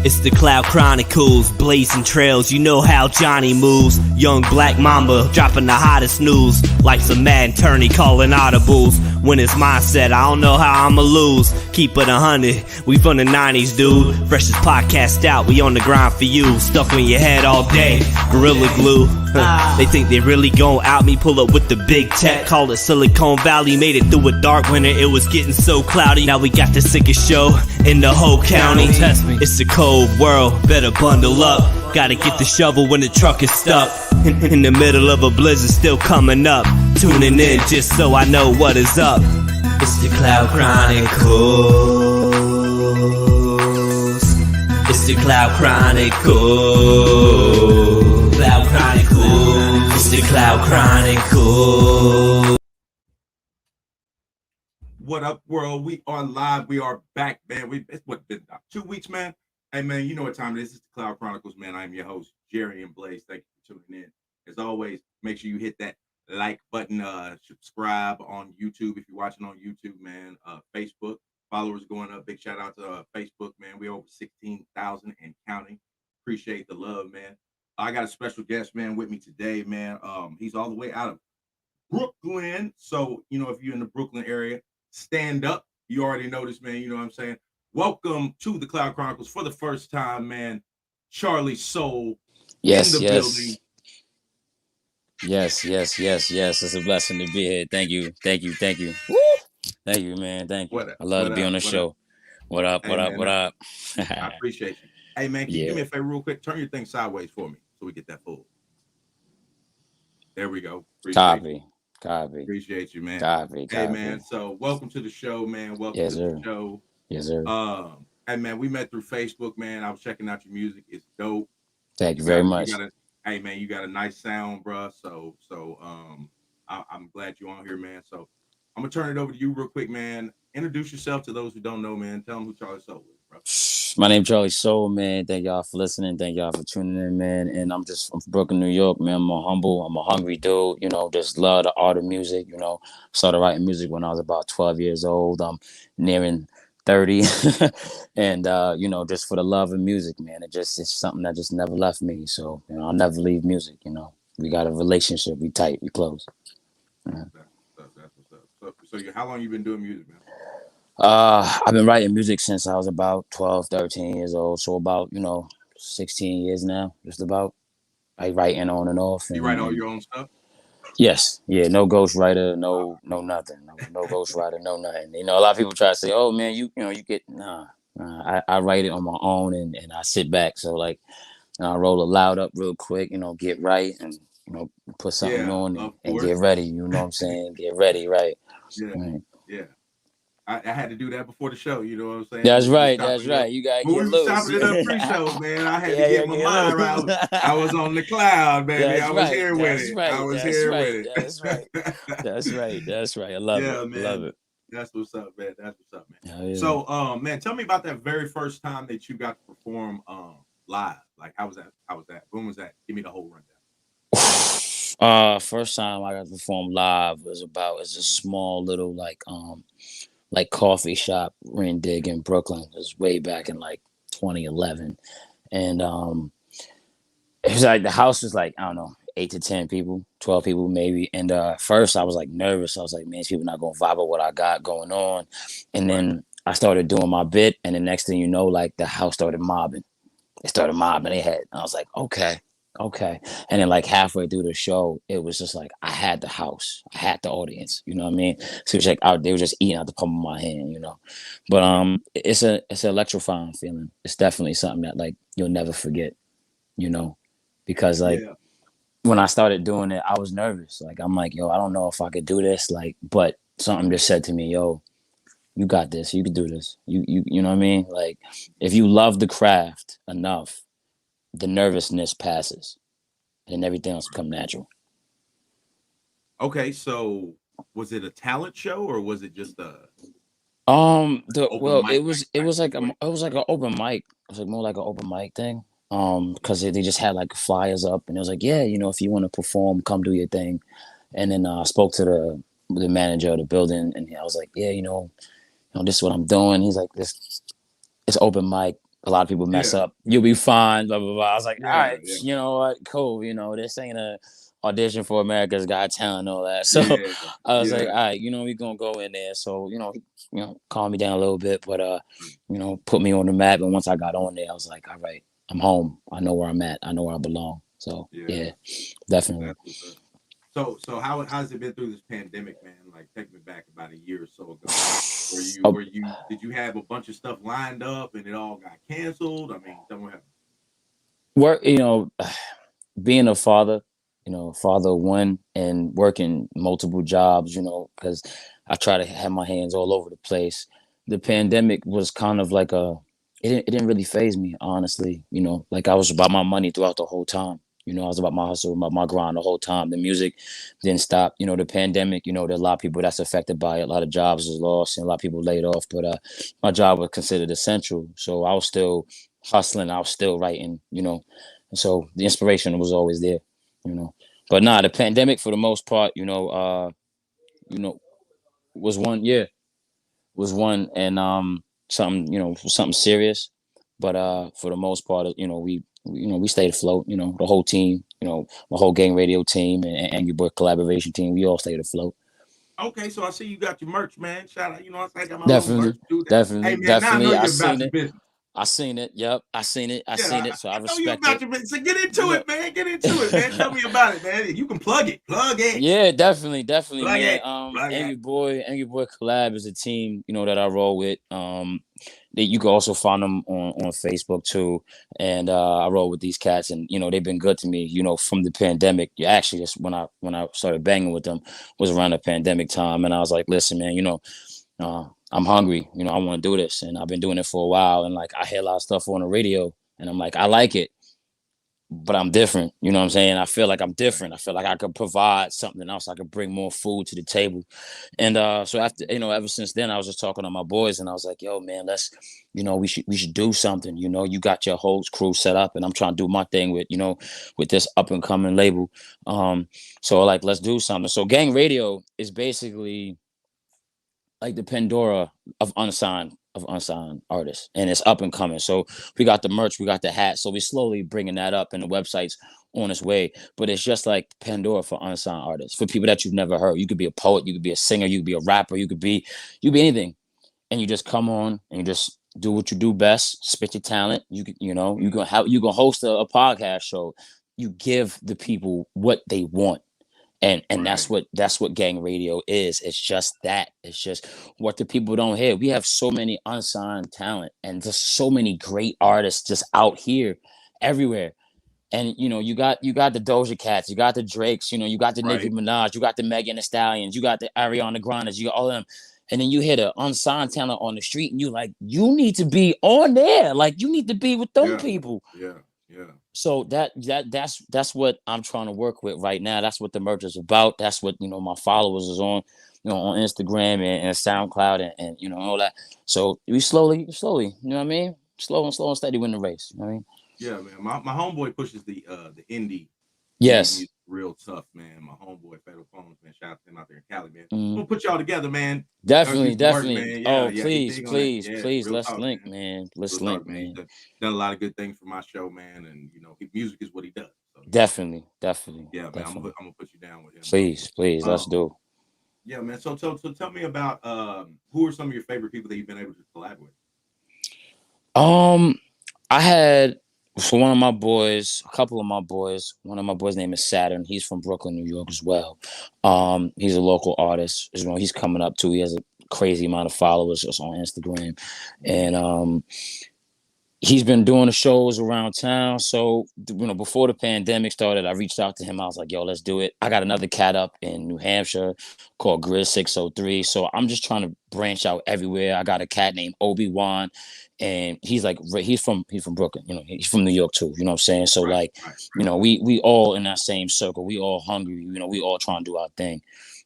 It's the Cloud Chronicles, blazing trails, you know how Johnny moves. Young black mamba, dropping the hottest news. Life's a mad attorney calling audibles. When it's mindset, I don't know how I'ma lose. Keep it 100, we from the 90s, dude. Freshest podcast out, we on the grind for you. Stuck on your head all day, Gorilla Glue. They think they really gon' out me, pull up with the big tech. Call it Silicon Valley, made it through a dark winter, it was getting so cloudy. Now we got the sickest show in the whole county. It's a cold world, better bundle up. Gotta get the shovel when the truck is stuck. In the middle of a blizzard still coming up. Tuning in just so I know what is up. It's the Cloud Chronicles. It's the Cloud Chronicles. Cloud Chronicles. It's the Cloud Chronicles. What up, world? We are live. We are back, man. It's been about 2 weeks, man. Hey, man, you know what time it is. It's the Cloud Chronicles, man. I'm your host, Jerry and Blaze. Thank you for tuning in. As always, make sure you hit that like button, subscribe on YouTube if you're watching on YouTube, man. Facebook, followers going up. Big shout out to Facebook, man. We're over 16,000 and counting. Appreciate the love, man. I got a special guest, man, with me today, man. He's all the way out of Brooklyn. So, you know, if you're in the Brooklyn area, stand up. You already know this, man. You know what I'm saying? Welcome to the Cloud Chronicles for the first time, man. CharliSoul in the building. Yes. It's a blessing to be here. Thank you. Woo! Thank you, man. Thank you. I love to be on the show. What up? Hey, What up? I appreciate you. Hey, man, can you do me a favor real quick? Turn your thing sideways for me so we get that full. There we go. Copy. Appreciate you, man. Copy. Hey, man, so welcome to the show, man. Welcome to the show. Yes, sir. Hey, man, we met through Facebook, man. I was checking out your music. It's dope. Thank you very much. Hey, man, you got a nice sound, bro. So I'm glad you're on here, man. So I'm gonna turn it over to you real quick, man. Introduce yourself to those who don't know, man. Tell them who CharliSoul is, bro. My name's CharliSoul, man. Thank y'all for listening. Thank y'all for tuning in, man. And I'm from Brooklyn, New York, man. I'm a hungry dude. You know, just love the art of music. You know, started writing music when I was about 12 years old. I'm nearing 30 and you know, just for the love of music, man. It's something that just never left me. So, you know, I'll never leave music. You know, we got a relationship, we tight, we close. That's what's up. So how long you been doing music, man? I've been writing music since I was about 12, 13 years old. So about, 16 years now, just about. I writing on and off. You write all your own stuff? Yes. Yeah. No ghostwriter, no nothing. No ghostwriter, no nothing. You know, a lot of people try to say, oh man, you get I write it on my own and I sit back. So like I roll it loud up real quick, get right and put something on and get ready. You know what I'm saying? Get ready, right? Yeah. Right. Yeah. I had to do that before the show, you know what I'm saying? That's right. You gotta get loose. We were chopping it up pre-show, man. I had to get my mind around. I was on the cloud, baby. I was here with it. I was here with it. That's right. I love it. Man. Love it. That's what's up, man. Oh, yeah. So, man, tell me about that very first time that you got to perform live. Like, how was that? When was that? Give me the whole rundown. First time I got to perform live was a small little like coffee shop rendig in Brooklyn. It was way back in like 2011. And it was like the house was like, I don't know, 8 to 10 people, 12 people maybe. And first I was like nervous. I was like, man, these people not gonna vibe with what I got going on. And then I started doing my bit, and the next thing you know, like the house started mobbing. They started mobbing. I was like, okay. And then like halfway through the show, it was just like I had the house, I had the audience, you know what I mean? So it was like they were just eating out the palm of my hand, But it's an electrifying feeling. It's definitely something that like you'll never forget, because like when I started doing it, I was nervous. Like I'm like, yo, I don't know if I could do this, like, but something just said to me, yo, you got this, you can do this. You know what I mean? Like if you love the craft enough, the nervousness passes and everything else become natural. Okay, so was it a talent show or was it just a it was like an open mic. It was like more like an open mic thing. Because they just had like flyers up and it was like, yeah, if you want to perform, come do your thing. And then I spoke to the manager of the building and I was like, yeah, this is what I'm doing. He's like, this it's open mic. A lot of people mess Yeah. up. You'll be fine. Blah blah blah. I was like, all Yeah. right, Yeah. you know what? Cool. You know, this ain't a audition for America's Got Talent and all that. So Yeah. I was like, Yeah. all right, you know, we gonna go in there. So you know, calm me down a little bit, but you know, put me on the map. And once I got on there, I was like, all right, I'm home. I know where I'm at. I know where I belong. So Yeah. yeah, definitely. That's what's up. So how's it been through this pandemic, man? Like take me back about a year or so ago. Oh, Did you have a bunch of stuff lined up and it all got canceled? I mean, tell me what happened. work, you know, being a father, you know, father of one and working multiple jobs, you know, because I try to have my hands all over the place. The pandemic was kind of like it didn't really phase me, honestly. You know, like I was about my money throughout the whole time. You know, I was about my hustle, about my grind the whole time. The music didn't stop. You know, the pandemic, you know, there's a lot of people that's affected by it. A lot of jobs was lost and a lot of people laid off. But my job was considered essential. So I was still hustling. I was still writing, you know. And so the inspiration was always there, you know. But nah, the pandemic for the most part, you know, was one, yeah, was one and something, you know, something serious. But for the most part, you know, we stayed afloat, you know, the whole team, you know, my whole gang radio team and Angry Boy collaboration team, we all stayed afloat. Okay, so I see you got your merch, man. Shout out, I got my little merch, Definitely, dude. Hey definitely, man, now I know definitely. I you're about seen your it. business. I seen it. Yep. I seen it. I Yeah, seen it. So I I know you're respect about it. your business. So get You into know, it, man. Get into it, man. Tell me about it, man. You can plug it. Plug it. yeah, definitely, definitely, Plug man. it. Plug it. Angry Boy Collab is a team, you know, that I roll with. That you can also find them on Facebook too. And I roll with these cats, and you know, they've been good to me. You know, from the pandemic. Yeah, actually, just when I started banging with them was around the pandemic time, and I was like, listen, man, you know, I'm hungry. You know, I want to do this, and I've been doing it for a while, and like I hear a lot of stuff on the radio, and I'm like, I like it, but I'm different. You know what I'm saying? I feel like I'm different. I feel like I could provide something else. I could bring more food to the table. And so after, you know, ever since then, I was just talking to my boys and I was like, yo, man, you know, we should do something. You know, you got your whole crew set up and I'm trying to do my thing with, you know, with this up and coming label. So like, let's do something. So Gang Radio is basically like the Pandora of unsigned artists, and it's up and coming. So we got the merch, we got the hat, so we're slowly bringing that up, and the website's on its way. But it's just like Pandora for unsigned artists, for people that you've never heard. You could be a poet, you could be a singer, you could be a rapper, you be anything, and you just come on and you just do what you do best, spit your talent. You know you can host a podcast show. You give the people what they want, and Right. that's what gang radio is. It's just that. It's just what the people don't hear. We have so many unsigned talent and just so many great artists just out here everywhere. And you know, you got the Doja Cats, you got the Drakes, you know, you got the Nicki Right. Minaj, you got the Megan Thee Stallions, you got the Ariana Grandes, you got all of them. And then you hit an unsigned talent on the street and you like, you need to be on there. Like you need to be with them Yeah. people. Yeah. Yeah. So that's what I'm trying to work with right now. That's what the merch is about. That's what, you know, my followers is on, you know, on Instagram and SoundCloud and you know all that. So we slowly, you know what I mean? Slow and steady win the race. You know what I mean? Yeah, man. My homeboy pushes the indie Yes. music real tough, man. My homeboy Fatal Phones, man. Shout out to him out there in Cali, man. Mhm. We'll put y'all together, man. Y'all do Definitely, some work, definitely. man. Yeah, Oh, yeah. He please, big on that. please, Yeah, please. real Let's talk, link, man. man. Real Let's talk, link, man. He's man. done a lot of good things for my show, man. And music is what he does. So Definitely, definitely, yeah, man. definitely. I'm gonna put you down with him, bro. Please, please, let's Um, do. yeah, man. So tell me about who are some of your favorite people that you've been able to collab with? Um, I had for one of my boys, a couple of my boys. One of my boys' name is Saturn. He's from Brooklyn, New York, as well. He's a local artist. You know, he's coming up too. He has a crazy amount of followers just on Instagram, and he's been doing the shows around town. So, you know, before the pandemic started, I reached out to him. I was like, yo, let's do it. I got another cat up in New Hampshire called Grid 603. So I'm just trying to branch out everywhere. I got a cat named Obi-Wan. And he's like, he's from Brooklyn, you know, he's from New York too, you know what I'm saying? So Right, like, right. you know, we all in that same circle. We all hungry, you know, we all trying to do our thing.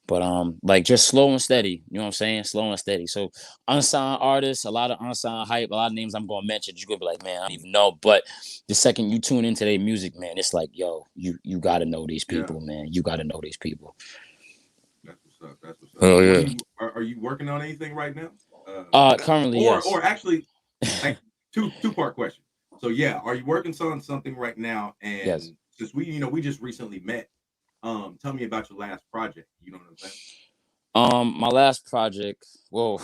But like just slow and steady, you know what I'm saying? Slow and steady. So unsigned artists, a lot of unsigned hype, a lot of names I'm gonna mention. You're gonna be like, man, I don't even know. But the second you tune into their music, man, it's like, yo, you gotta know these Yeah, people, man. You gotta know these people. that's what's up. That's what's up. Oh So yeah. are you working on anything right now? Currently, yes. Or actually, like two-part question. So yeah, are you working on something right now? Yes. And since we just recently met, tell me about your last project. You know what I'm saying? My last project, well,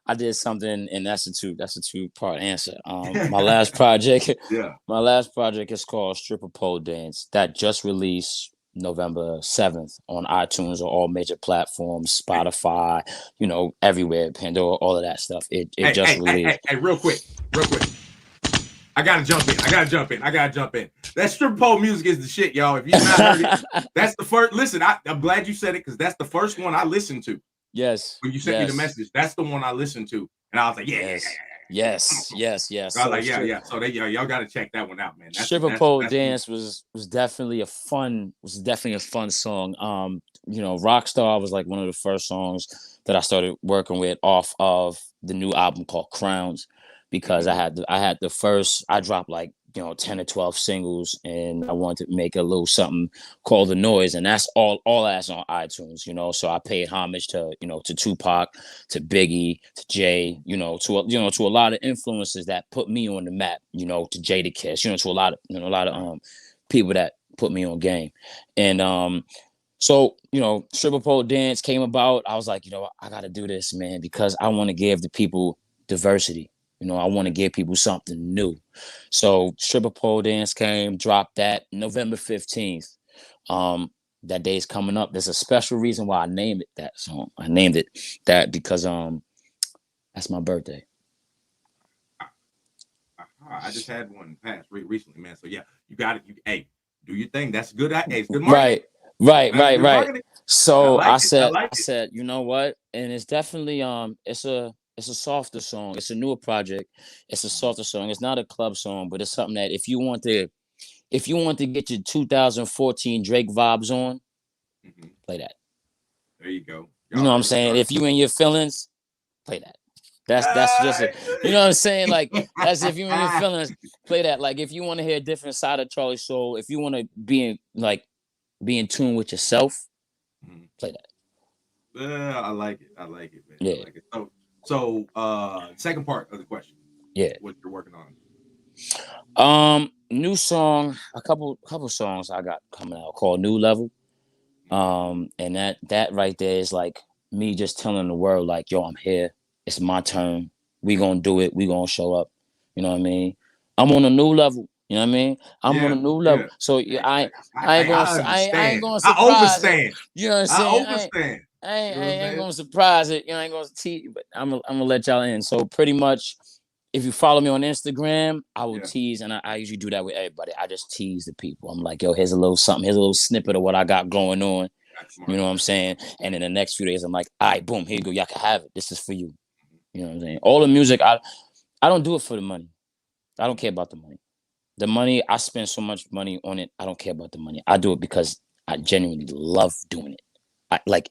I did something, and that's a two-part answer. My last project, Yeah. my last project is called Stripper Pole Dance, that just released November 7th on iTunes or all major platforms, Hey, Spotify, everywhere, Pandora, all of that stuff. It hey, just hey, hey, hey, released. hey, real quick, real quick. I gotta jump in. I gotta jump in. I gotta jump in. That stripper pole music is the shit, y'all. If you've not heard it, that's the first. Listen, I'm glad you said it because that's the first one I listened to Yes, when you sent me the yes, message. That's the one I listened to, and I was like, yeah, yeah, yeah, yes, yeah, yeah. yes, yes, yes. I was So like, yeah, yeah. So y'all gotta check that one out, man. Stripper Pole Dance was definitely a fun song. Rockstar was like one of the first songs that I started working with off of the new album called Crowns, because I dropped like 10 or 12 singles, and I wanted to make a little something called The Noise, and that's all that's on iTunes. So I paid homage to Tupac, to Biggie, to Jay, to a lot of influences that put me on the map, to Jadakiss, to a lot of people that put me on game. And so, Stripper Pole Dance came about. I was like, I got to do this, man, because I want to give the people diversity. I want to give people something new. So Stripper Pole Dance came, dropped that November 15th. That day's coming up. There's a special reason why I named it that song. I named it that because that's my birthday. I just had one pass recently, man. So yeah, you got it. Hey, do your thing. That's good. Hey, it's good marketing. Right. Good marketing. So I I like it. said, you know what? And it's definitely it's a softer song. It's a newer project. It's a softer song. It's not a club song, but it's something that if you want to get your 2014 Drake vibes on, play that. There you go. You know what I'm Y'all saying? If you in your feelings, play that. That's just it. You know what I'm saying? Like, that's if you in your feelings, play that. Like, if you want to hear a different side of CharliSoul, if you want to be in tune with yourself, play that. I like it. I like it, man. Yeah. I like it. So second part of the question. Yeah. What you're working on. New song, a couple songs I got coming out called New Level. And that right there is like me just telling the world, like, yo, I'm here. It's my turn. We gonna do it. We gonna show up. You know what I mean? I'm on a new level. You know what I mean? I'm on a new level. Yeah. So I ain't gonna surprise it. You know what I'm saying? I understand. I ain't gonna surprise it. I ain't gonna tease, but I'm gonna let y'all in. So pretty much, if you follow me on Instagram, I will tease, and I usually do that with everybody. I just tease the people. I'm like, yo, here's a little something. Here's a little snippet of what I got going on. You know what I'm saying? And in the next few days, I'm like, all right, boom, here you go. Y'all can have it. This is for you. You know what I'm saying? All the music, I don't do it for the money. I don't care about the money. The money, I spend so much money on it. I don't care about the money. I do it because I genuinely love doing it.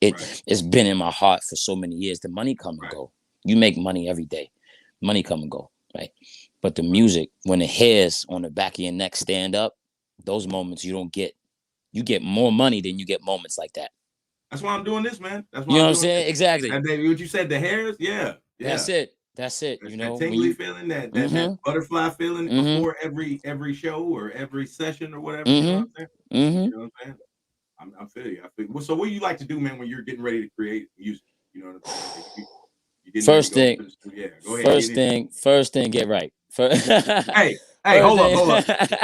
It's been in my heart for so many years. The money come and go. You make money every day. Money come and go, right? But the music, when the hairs on the back of your neck stand up, those moments you don't get. You get more money than you get moments like that. That's why I'm doing this, man. That's why you know what I'm saying? This. Exactly. And then what you said, the hairs, yeah. That's it. That tingly feeling, that butterfly feeling before every show or every session or whatever. You know what I'm saying? You know what I'm saying? I feel you. So what do you like to do, man, when you're getting ready to create music? You know what I'm saying? First thing, get right. Hey, hold up.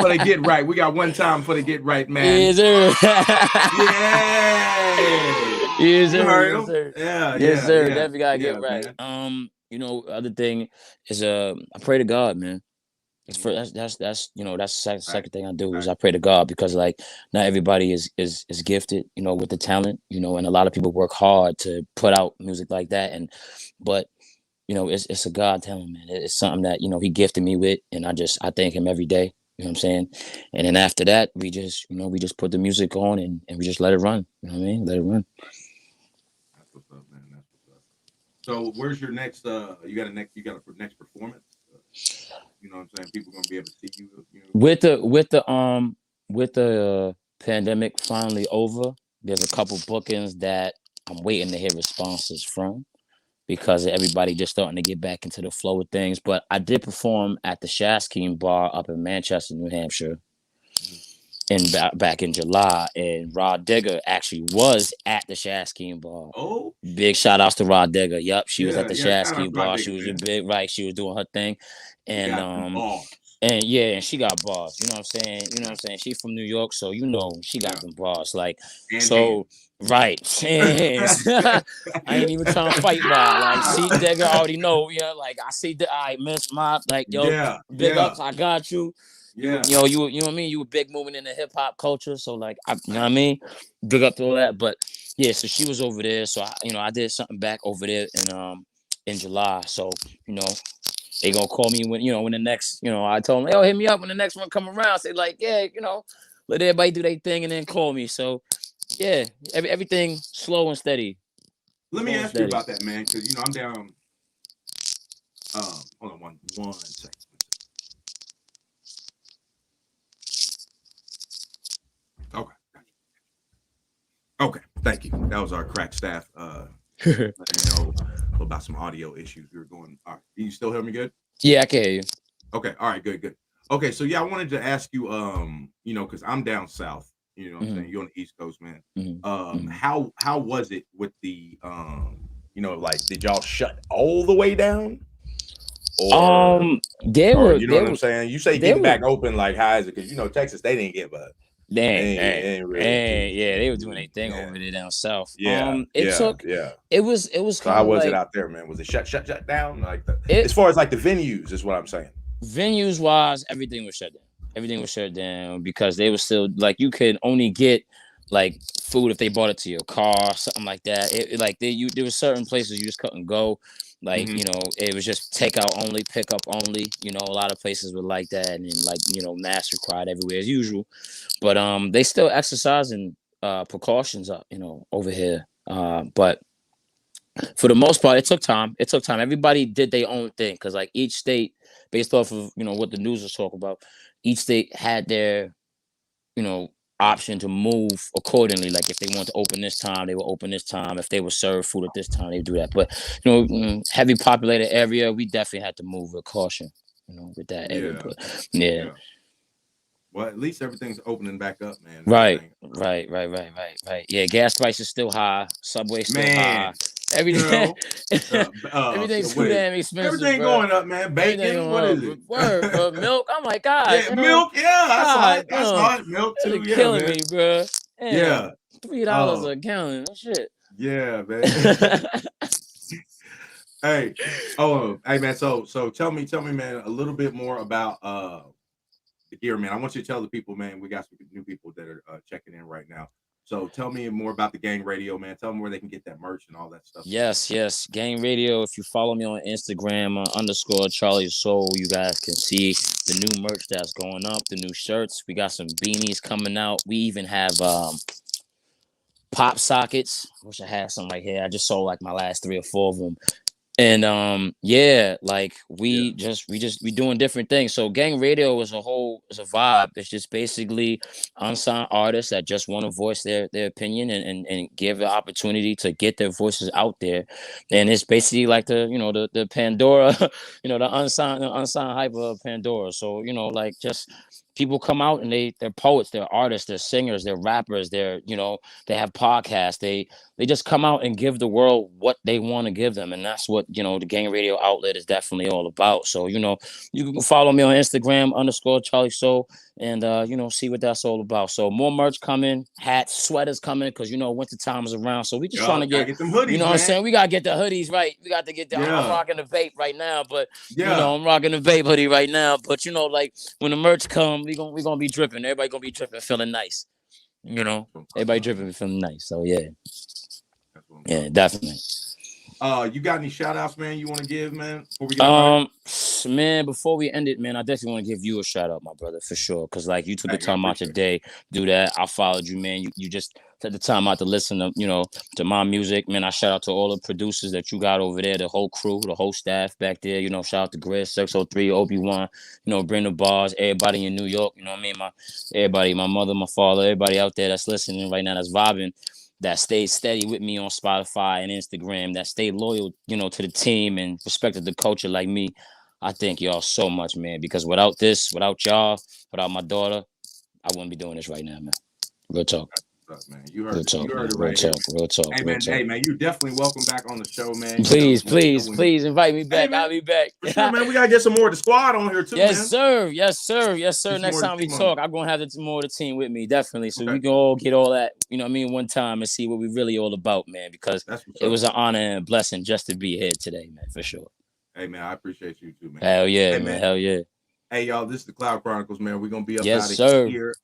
For the get right. We got one time for the get right, man. Yes, sir. Yes, sir. Yes, sir. Definitely gotta get right. Man. Other thing is I pray to God, man. That's the second thing I do is I pray to God, because like not everybody is gifted, with the talent, and a lot of people work hard to put out music like that, but it's a God talent, man. It's something that He gifted me with, and I thank Him every day. You know what I'm saying? And then after that, we just put the music on and we just let it run. You know what I mean? Let it run. That's what's up, man. That's what's up. So where's your next? You got a next performance? You know what I'm saying? People gonna be able to see you. With the pandemic finally over, there's a couple bookings that I'm waiting to hear responses from. because everybody just starting to get back into the flow of things. But I did perform at the Shaskeen Bar up in Manchester, New Hampshire, back in July, and Rod Digger actually was at the Shaskeen Bar. Oh, big shout outs to Rod Digger. Yep, she was at the shout out Shaskeen to Rod Bar. Digger, She was a man. big right. She was doing her thing, She got some balls. and yeah, and she got bars. You know what I'm saying? You know what I'm saying? She's from New York, so you know she got them bars. Like And so, right? I ain't even trying to fight by. Like, see, Digger already know. Yeah, like I see the I miss my like yo, big ups. I got you. Yeah. You know what I mean? You a big movement in the hip hop culture. So like you know what I mean? Big up to all that. But yeah, so she was over there. So I did something back over there in July. So, you know, they gonna call me when the next, I told them, yo, hit me up when the next one come around. Say like, yeah, let everybody do their thing and then call me. So yeah, everything slow and steady. Let me ask you about that, man, because I'm down. Hold on one second. Okay, thank you. That was our crack staff. Let me know about some audio issues we were going. All right, you still hear me good? Yeah, I can hear you. Okay, all right, good. Okay, so yeah, I wanted to ask you, because I'm down south. You know what I'm saying? You're on the East Coast, man. How was it with the like did y'all shut all the way down? Or you know what I'm saying? You say getting back open, like how is it? Because Texas, they didn't give a they were doing their thing over there down south. It was so how was it out there, man? Was it shut down? Like as far as like the venues is what I'm saying. Venues wise, everything was shut down. Everything was shut down because they were still like you could only get like food if they brought it to your car, something like that. There were certain places you just couldn't go. Like, it was just takeout only, pickup only. A lot of places were like that, and then like, mask required everywhere as usual. But they still exercising precautions up, over here. But for the most part, it took time. Everybody did their own thing because like each state, based off of what the news was talking about, each state had their option to move accordingly. Like if they want to open this time, they will open this time. If they were served food at this time, they would do that. But heavy populated area, we definitely had to move with caution. With that area. But, yeah. Well, at least everything's opening back up, man. Right. Yeah, gas prices still high. Subway still high. Everything, everything's too damn expensive. Everything going up, man. Bacon, what is it? Word, milk. I'm like, God. Yeah, milk. Yeah, I saw it. Milk too. Yeah, killing me, bro. Damn, yeah, $3 a gallon. Shit. Yeah, man. Hey, hey, man. So tell me, man, a little bit more about the gear, man. I want you to tell the people, man. We got some new people that are checking in right now. So tell me more about the Gang Radio, man. Tell them where they can get that merch and all that stuff. Yes. Gang Radio. If you follow me on Instagram, _ CharliSoul, you guys can see the new merch that's going up, the new shirts. We got some beanies coming out. We even have pop sockets. I wish I had some right here. I just sold like my last 3 or 4 of them. And like we doing different things. So Gang Radio is a vibe. It's just basically unsigned artists that just want to voice their opinion and give the opportunity to get their voices out there. And it's basically like the Pandora, the unsigned hype of Pandora. So like just people come out and they're poets, they're artists, they're singers, they're rappers, they have podcasts. They just come out and give the world what they want to give them. And that's what, the Gang Radio outlet is definitely all about. So, you can follow me on Instagram _ CharliSoul and, see what that's all about. So more merch coming, hats, sweaters coming, because, winter time is around. So we just trying to get them hoodies, what I'm saying? We got to get the hoodies right. We got to get I'm rocking the vape right now, but, I'm rocking the vape hoodie right now. But, like when the merch come, we gonna be dripping. Everybody gonna be dripping, feeling nice. Everybody dripping, feeling nice. So, yeah. Yeah, definitely. You got any shout outs, man, you want to give, man? Before we get man, before we end it, man, I definitely want to give you a shout out, my brother, for sure. Because like you took the time out today, do that. I followed you, man. You just took the time out to listen to, to my music, man. I shout out to all the producers that you got over there, the whole crew, the whole staff back there. Shout out to Grizz, 603, Obi-Wan, bring the bars, everybody in New York. You know what I mean? Everybody, my mother, my father, everybody out there that's listening right now, that's vibing. that stayed steady with me on Spotify and Instagram, that stayed loyal, you know, to the team and respected the culture like me. I thank y'all so much, man, because without this, without y'all, without my daughter, I wouldn't be doing this right now, man. Real talk. Man, you heard Real it. talk, You heard it real right talk, here. real talk, Hey real man, talk. hey man, you're definitely welcome back on the show, man. Please, You know, please, when please invite me back. man, I'll be back. for sure, man. We gotta get some more of the squad on here too, Yes, man. sir. Yes, sir. Yes, sir. Get some Next more of time the we team on talk, I'm gonna have more of the team with me, definitely. So Okay. we can all get all that, you know what I mean, one time and see what we really all about, man. Because That's what's it up. was an honor and a blessing just to be here today, man, for sure. Hey man, I appreciate you too, man. Hell yeah, Hey, man. Hell yeah. Hey y'all, this is the Cloud Chronicles, man. We're gonna be up Yes, out of sir. here.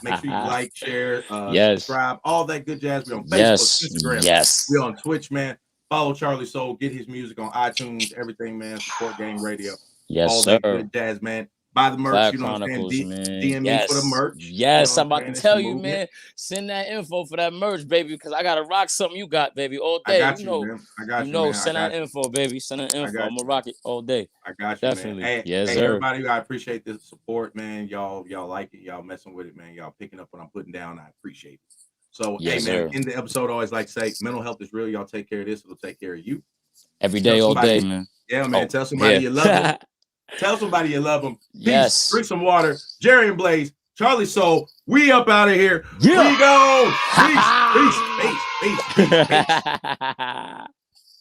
Make sure you like, share, Yes. subscribe, all that good jazz. We on Facebook, Yes. Instagram, Yes. we on Twitch, man. Follow CharliSoul, get his music on iTunes, everything, man. Support Gang Radio. Yes, all sir. that good jazz, man. Buy the merch, Cloud you know what I'm saying? Chronicles, man. DM me for the merch. Yes, you know I'm about to tell you, man. Send that info for that merch, baby, because I gotta rock something you got, baby, all day. I got you, man. I got you, man. Send that info, baby. Send that info. I'm gonna rock it all day. I got you, Definitely. man. Hey, yes, hey, sir. everybody, I appreciate the support, man. Y'all like it. Y'all messing with it, man. Y'all picking up what I'm putting down. I appreciate it. So, yes, hey, man, sir. in the episode, I always like to say, mental health is real. Y'all take care of this. It'll take care of you. Every day, all day, man. Yeah, man. Tell somebody you love them. Tell somebody you love them. Peace. Yes. Drink some water. Jerry and Blaze, CharliSoul. We up out of here. Yeah. We go. Peace. Peace. Peace. Peace. Peace. Peace.